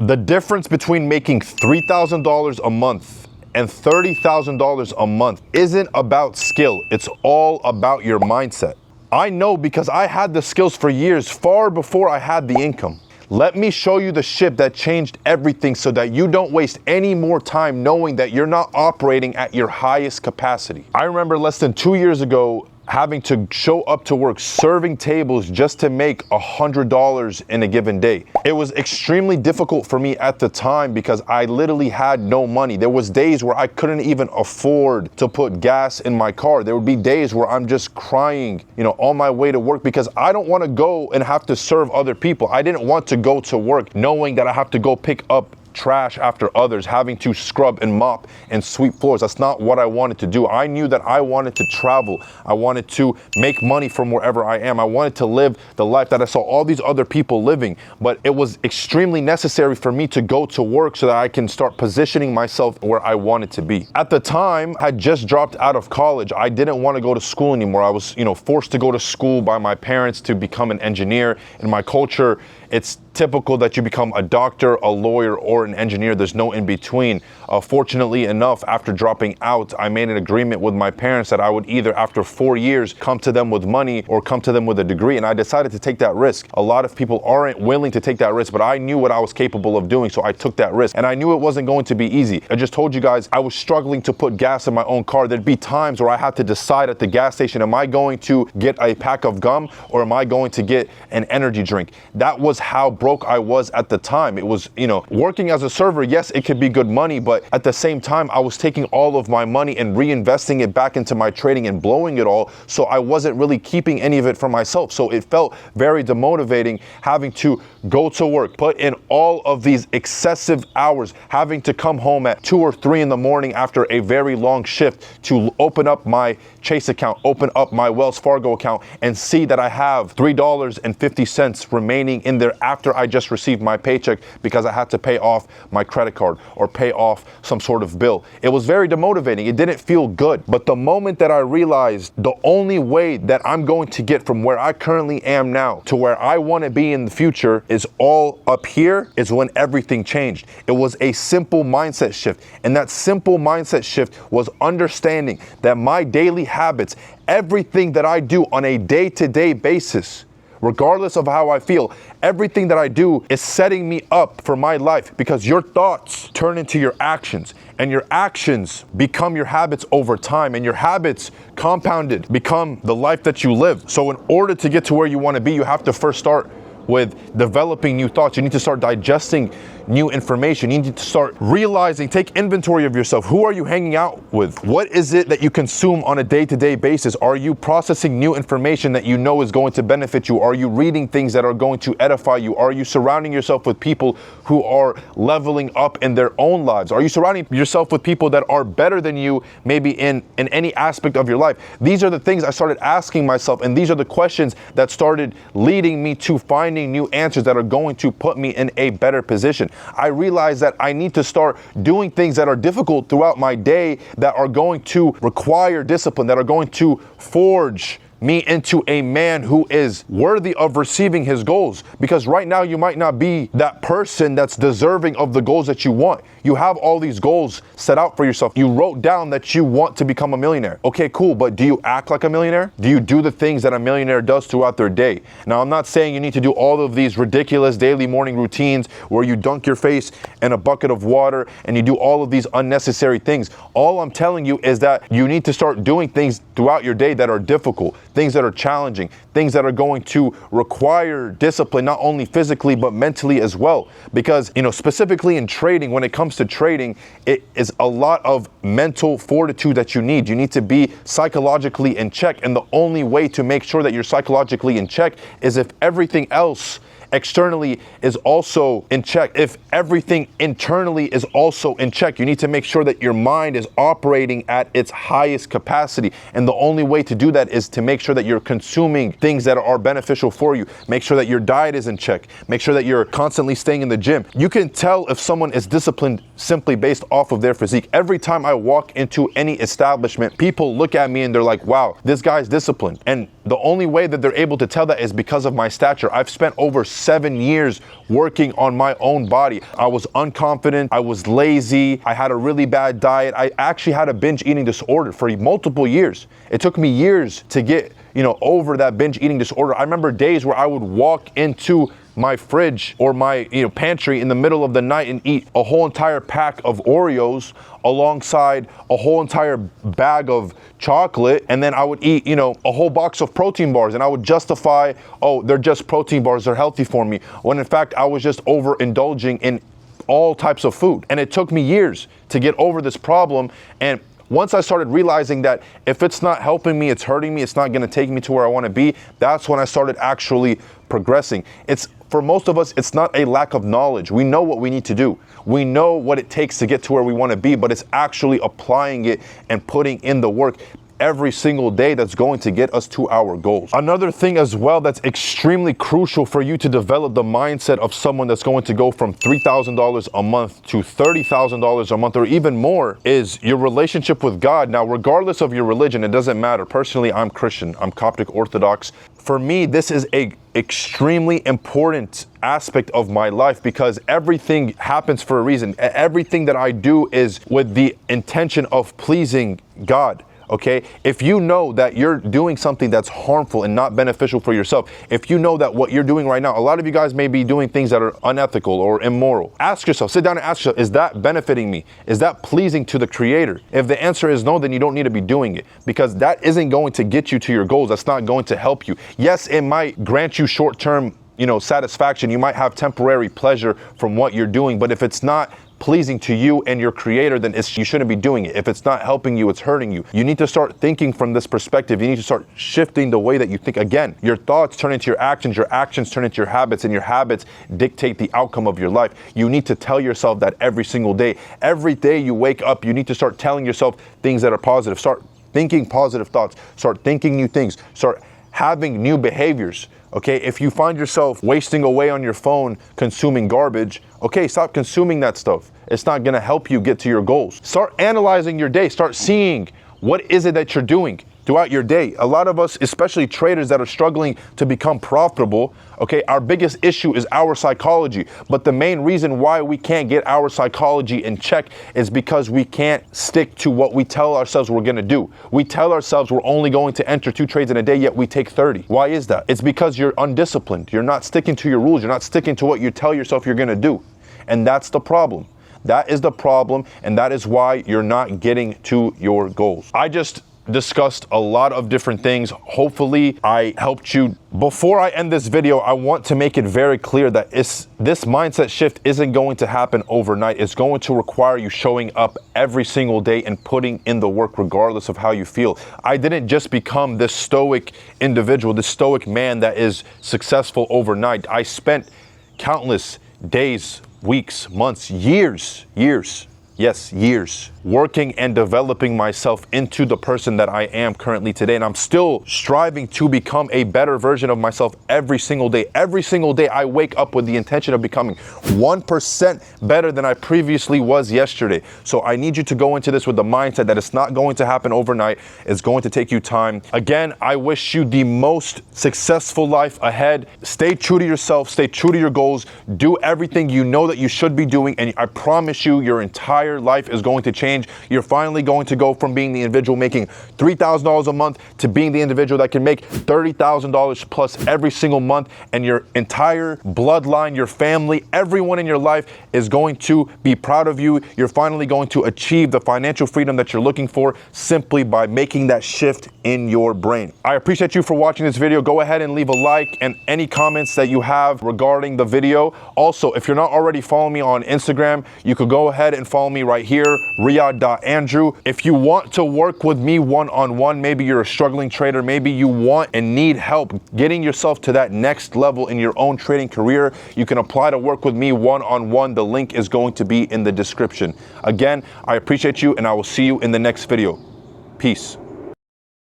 The difference between making $3,000 a month and $30,000 a month isn't about skill. It's all about your mindset. I know because I had the skills for years, far before I had the income. Let me show you the ship that changed everything so that you don't waste any more time knowing that you're not operating at your highest capacity. I remember less than 2 years ago having to show up to work serving tables just to make $100 in a given day. It was extremely difficult for me at the time because I literally had no money. There was days where I couldn't even afford to put gas in my car. There would be days where I'm just crying, on my way to work because I don't want to go and have to serve other people. I didn't want to go to work knowing that I have to go pick up trash after others, having to scrub and mop and sweep floors. That's not what I wanted to do. I knew that I wanted to travel. I wanted to make money from wherever I am. I wanted to live the life that I saw all these other people living, but it was extremely necessary for me to go to work so that I can start positioning myself where I wanted to be. At the time, I had just dropped out of college. I didn't want to go to school anymore. I was, forced to go to school by my parents to become an engineer. In my culture, it's typical that you become a doctor, a lawyer, or an engineer. There's no in between. Fortunately enough, after dropping out, I made an agreement with my parents that I would either, after 4 years, come to them with money or come to them with a degree. And I decided to take that risk. A lot of people aren't willing to take that risk, but I knew what I was capable of doing, so I took that risk. And I knew it wasn't going to be easy. I just told you guys, I was struggling to put gas in my own car. There'd be times where I had to decide at the gas station, am I going to get a pack of gum or am I going to get an energy drink? That was how broke I was at the time. It was, working as a server, yes, it could be good money, but at the same time, I was taking all of my money and reinvesting it back into my trading and blowing it all. So I wasn't really keeping any of it for myself. So it felt very demotivating having to go to work, put in all of these excessive hours, having to come home at 2 or 3 in the morning after a very long shift to open up my Chase account, open up my Wells Fargo account and see that I have $3.50 remaining in there after I just received my paycheck because I had to pay off my credit card or pay off some sort of bill. It was very demotivating. It didn't feel good. But the moment that I realized the only way that I'm going to get from where I currently am now to where I want to be in the future is all up here is when everything changed. It was a simple mindset shift. And that simple mindset shift was understanding that my daily habits, everything that I do on a day-to-day basis, regardless of how I feel, everything that I do is setting me up for my life because your thoughts turn into your actions and your actions become your habits over time and your habits compounded become the life that you live. So in order to get to where you want to be, you have to first start with developing new thoughts. You need to start digesting new information. You need to start realizing, take inventory of yourself. Who are you hanging out with? What is it that you consume on a day-to-day basis? Are you processing new information that you know is going to benefit you? Are you reading things that are going to edify you? Are you surrounding yourself with people who are leveling up in their own lives? Are you surrounding yourself with people that are better than you, maybe in any aspect of your life? These are the things I started asking myself, and these are the questions that started leading me to finding new answers that are going to put me in a better position. I realized that I need to start doing things that are difficult throughout my day that are going to require discipline, that are going to forge me into a man who is worthy of receiving his goals. Because right now you might not be that person that's deserving of the goals that you want. You have all these goals set out for yourself. You wrote down that you want to become a millionaire. Okay, cool, but do you act like a millionaire? Do you do the things that a millionaire does throughout their day? Now, I'm not saying you need to do all of these ridiculous daily morning routines where you dunk your face in a bucket of water and you do all of these unnecessary things. All I'm telling you is that you need to start doing things throughout your day that are difficult, things that are challenging, things that are going to require discipline, not only physically, but mentally as well. Because, specifically in trading, when it comes to trading, it is a lot of mental fortitude that you need. You need to be psychologically in check. And the only way to make sure that you're psychologically in check is if everything else externally is also in check. If everything internally is also in check, you need to make sure that your mind is operating at its highest capacity. And the only way to do that is to make sure that you're consuming things that are beneficial for you. Make sure that your diet is in check. Make sure that you're constantly staying in the gym. You can tell if someone is disciplined simply based off of their physique. Every time I walk into any establishment, people look at me and they're like, wow, this guy's disciplined. And the only way that they're able to tell that is because of my stature. I've spent over 7 years working on my own body. I was unconfident, I was lazy, I had a really bad diet. I actually had a binge eating disorder for multiple years. It took me years to get, over that binge eating disorder. I remember days where I would walk into my fridge or my pantry in the middle of the night and eat a whole entire pack of Oreos alongside a whole entire bag of chocolate, and then I would eat a whole box of protein bars, and I would justify, oh, they're just protein bars, they're healthy for me, when in fact I was just overindulging in all types of food. And it took me years to get over this problem. And once I started realizing that if it's not helping me, it's hurting me, it's not gonna take me to where I wanna be, that's when I started actually progressing. For most of us, it's not a lack of knowledge. We know what we need to do. We know what it takes to get to where we wanna be, but it's actually applying it and putting in the work every single day that's going to get us to our goals. Another thing as well that's extremely crucial for you to develop the mindset of someone that's going to go from $3,000 a month to $30,000 a month or even more is your relationship with God. Now, regardless of your religion, it doesn't matter. Personally, I'm Christian, I'm Coptic Orthodox. For me, this is a extremely important aspect of my life because everything happens for a reason. Everything that I do is with the intention of pleasing God. Okay, if you know that you're doing something that's harmful and not beneficial for yourself, if you know that what you're doing right now, a lot of you guys may be doing things that are unethical or immoral. Ask yourself, sit down and ask yourself, is that benefiting me? Is that pleasing to the Creator? If the answer is no, then you don't need to be doing it because that isn't going to get you to your goals. That's not going to help you. Yes, it might grant you short-term, satisfaction. You might have temporary pleasure from what you're doing, but if it's not pleasing to you and your Creator, then you shouldn't be doing it. If it's not helping you, it's hurting you. You need to start thinking from this perspective. You need to start shifting the way that you think. Again, your thoughts turn into your actions turn into your habits, and your habits dictate the outcome of your life. You need to tell yourself that every single day. Every day you wake up, you need to start telling yourself things that are positive. Start thinking positive thoughts. Start thinking new things. Start having new behaviors. Okay, if you find yourself wasting away on your phone consuming garbage, okay, stop consuming that stuff. It's not gonna help you get to your goals. Start analyzing your day. Start seeing what is it that you're doing throughout your day. A lot of us, especially traders that are struggling to become profitable, okay, our biggest issue is our psychology. But the main reason why we can't get our psychology in check is because we can't stick to what we tell ourselves we're gonna do. We tell ourselves we're only going to enter 2 trades in a day, yet we take 30. Why is that? It's because you're undisciplined. You're not sticking to your rules. You're not sticking to what you tell yourself you're gonna do. And that's the problem. That is the problem, and that is why you're not getting to your goals. I just discussed a lot of different things. Hopefully I helped you. Before I end this video, I want to make it very clear that this mindset shift isn't going to happen overnight. It's going to require you showing up every single day and putting in the work regardless of how you feel. I didn't just become this stoic individual, this stoic man that is successful overnight. I spent countless days, weeks, months, years, working and developing myself into the person that I am currently today. And I'm still striving to become a better version of myself every single day. Every single day I wake up with the intention of becoming 1% better than I previously was yesterday. So I need you to go into this with the mindset that it's not going to happen overnight. It's going to take you time. Again, I wish you the most successful life ahead. Stay true to yourself, stay true to your goals, do everything you know that you should be doing. And I promise you, your entire life is going to change. You're finally going to go from being the individual making $3,000 a month to being the individual that can make $30,000 plus every single month, and your entire bloodline, your family, everyone in your life is going to be proud of you. You're finally going to achieve the financial freedom that you're looking for simply by making that shift in your brain. I appreciate you for watching this video. Go ahead and leave a like and any comments that you have regarding the video. Also, if you're not already following me on Instagram, you could go ahead and follow me right here, Riyadh.Andrew. If you want to work with me one-on-one, maybe you're a struggling trader, maybe you want and need help getting yourself to that next level in your own trading career, you can apply to work with me one-on-one. The link is going to be in the description. Again, I appreciate you, and I will see you in the next video. Peace.